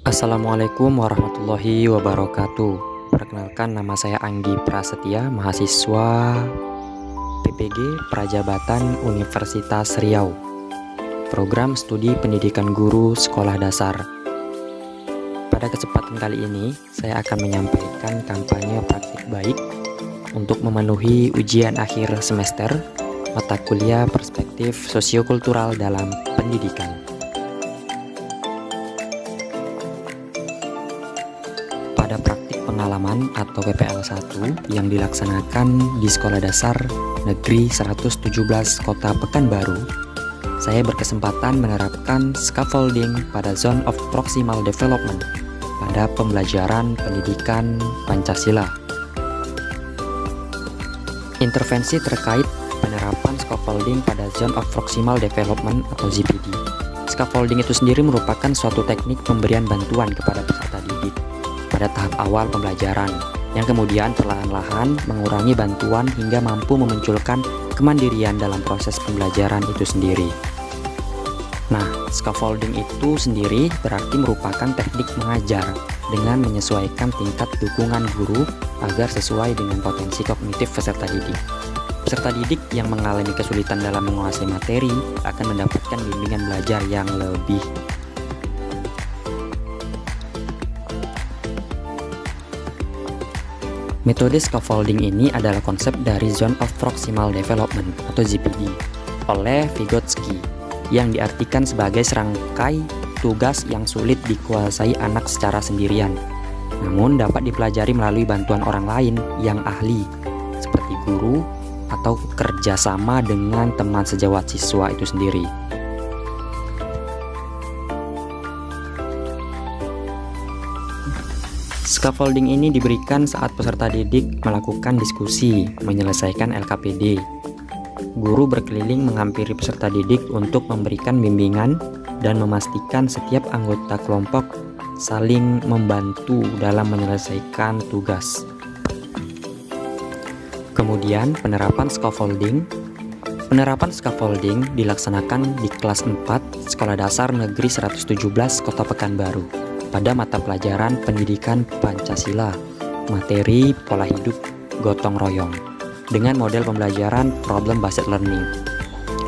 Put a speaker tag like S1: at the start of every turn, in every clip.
S1: Assalamualaikum warahmatullahi wabarakatuh. Perkenalkan, nama saya Anggi Prasetya, mahasiswa PPG Prajabatan Universitas Riau, program studi pendidikan guru sekolah dasar. Pada kesempatan kali ini, saya akan menyampaikan kampanye praktik baik untuk memenuhi ujian akhir semester mata kuliah perspektif sosiokultural dalam pendidikan. Pada praktik pengalaman atau PPL 1 yang dilaksanakan di Sekolah Dasar Negeri 117 Kota Pekanbaru, saya berkesempatan menerapkan scaffolding pada Zone of Proximal Development pada pembelajaran pendidikan Pancasila. Intervensi terkait penerapan scaffolding pada Zone of Proximal Development atau ZPD. Scaffolding itu sendiri merupakan suatu teknik pemberian bantuan kepada peserta didik pada tahap awal pembelajaran, yang kemudian perlahan-lahan mengurangi bantuan hingga mampu memunculkan kemandirian dalam proses pembelajaran itu sendiri. Nah, scaffolding itu sendiri berarti merupakan teknik mengajar dengan menyesuaikan tingkat dukungan guru agar sesuai dengan potensi kognitif peserta didik. Peserta didik yang mengalami kesulitan dalam menguasai materi akan mendapatkan bimbingan belajar yang lebih. Metode scaffolding ini adalah konsep dari Zone of Proximal Development atau ZPD oleh Vygotsky, yang diartikan sebagai serangkai tugas yang sulit dikuasai anak secara sendirian, namun dapat dipelajari melalui bantuan orang lain yang ahli, seperti guru atau kerjasama dengan teman sejawat siswa itu sendiri. Scaffolding ini diberikan saat peserta didik melakukan diskusi, menyelesaikan LKPD. Guru berkeliling menghampiri peserta didik untuk memberikan bimbingan dan memastikan setiap anggota kelompok saling membantu dalam menyelesaikan tugas. Kemudian, penerapan scaffolding. Penerapan scaffolding dilaksanakan di kelas 4 Sekolah Dasar Negeri 117 Kota Pekanbaru pada mata pelajaran pendidikan Pancasila, materi pola hidup gotong royong, dengan model pembelajaran problem based learning.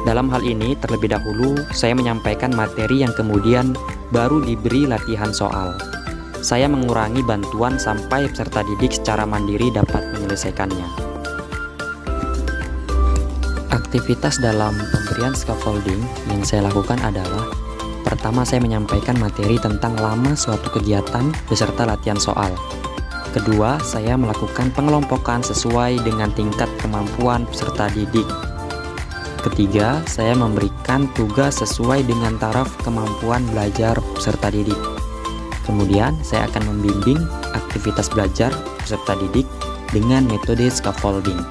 S1: Dalam hal ini, terlebih dahulu saya menyampaikan materi yang kemudian baru diberi latihan soal. Saya mengurangi bantuan sampai peserta didik secara mandiri dapat menyelesaikannya. Aktivitas dalam pemberian scaffolding yang saya lakukan adalah: pertama, saya menyampaikan materi tentang lama suatu kegiatan beserta latihan soal. Kedua, saya melakukan pengelompokan sesuai dengan tingkat kemampuan peserta didik. Ketiga, saya memberikan tugas sesuai dengan taraf kemampuan belajar peserta didik. Kemudian, saya akan membimbing aktivitas belajar peserta didik dengan metode scaffolding.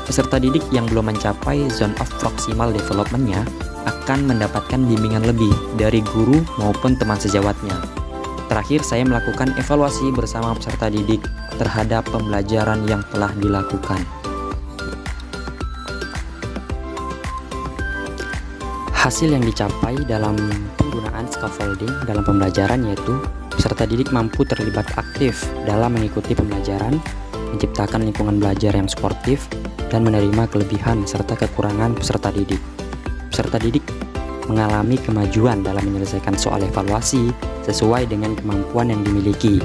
S1: Peserta didik yang belum mencapai zone of proximal development-nya akan mendapatkan bimbingan lebih dari guru maupun teman sejawatnya. Terakhir, saya melakukan evaluasi bersama peserta didik terhadap pembelajaran yang telah dilakukan. Hasil yang dicapai dalam penggunaan scaffolding dalam pembelajaran yaitu peserta didik mampu terlibat aktif dalam mengikuti pembelajaran, menciptakan lingkungan belajar yang suportif, dan menerima kelebihan serta kekurangan peserta didik. Peserta didik mengalami kemajuan dalam menyelesaikan soal evaluasi sesuai dengan kemampuan yang dimiliki,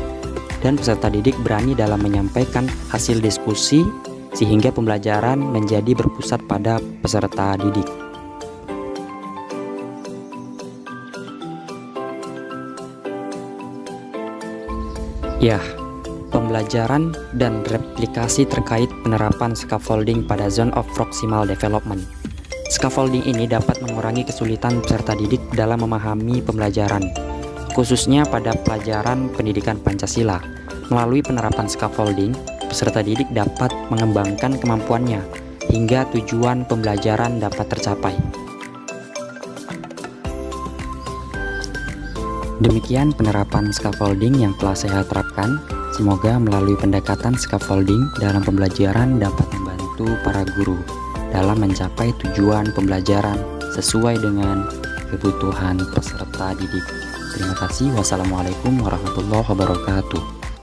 S1: dan peserta didik berani dalam menyampaikan hasil diskusi sehingga pembelajaran menjadi berpusat pada peserta didik. Ya, pembelajaran dan replikasi terkait penerapan scaffolding pada Zone of Proximal Development. Scaffolding ini dapat mengurangi kesulitan peserta didik dalam memahami pembelajaran, khususnya pada pelajaran pendidikan Pancasila. Melalui penerapan scaffolding, peserta didik dapat mengembangkan kemampuannya hingga tujuan pembelajaran dapat tercapai. Demikian penerapan scaffolding yang telah saya terapkan. Semoga melalui pendekatan scaffolding dalam pembelajaran dapat membantu para guru dalam mencapai tujuan pembelajaran sesuai dengan kebutuhan peserta didik. Terima kasih. Wassalamualaikum warahmatullahi wabarakatuh.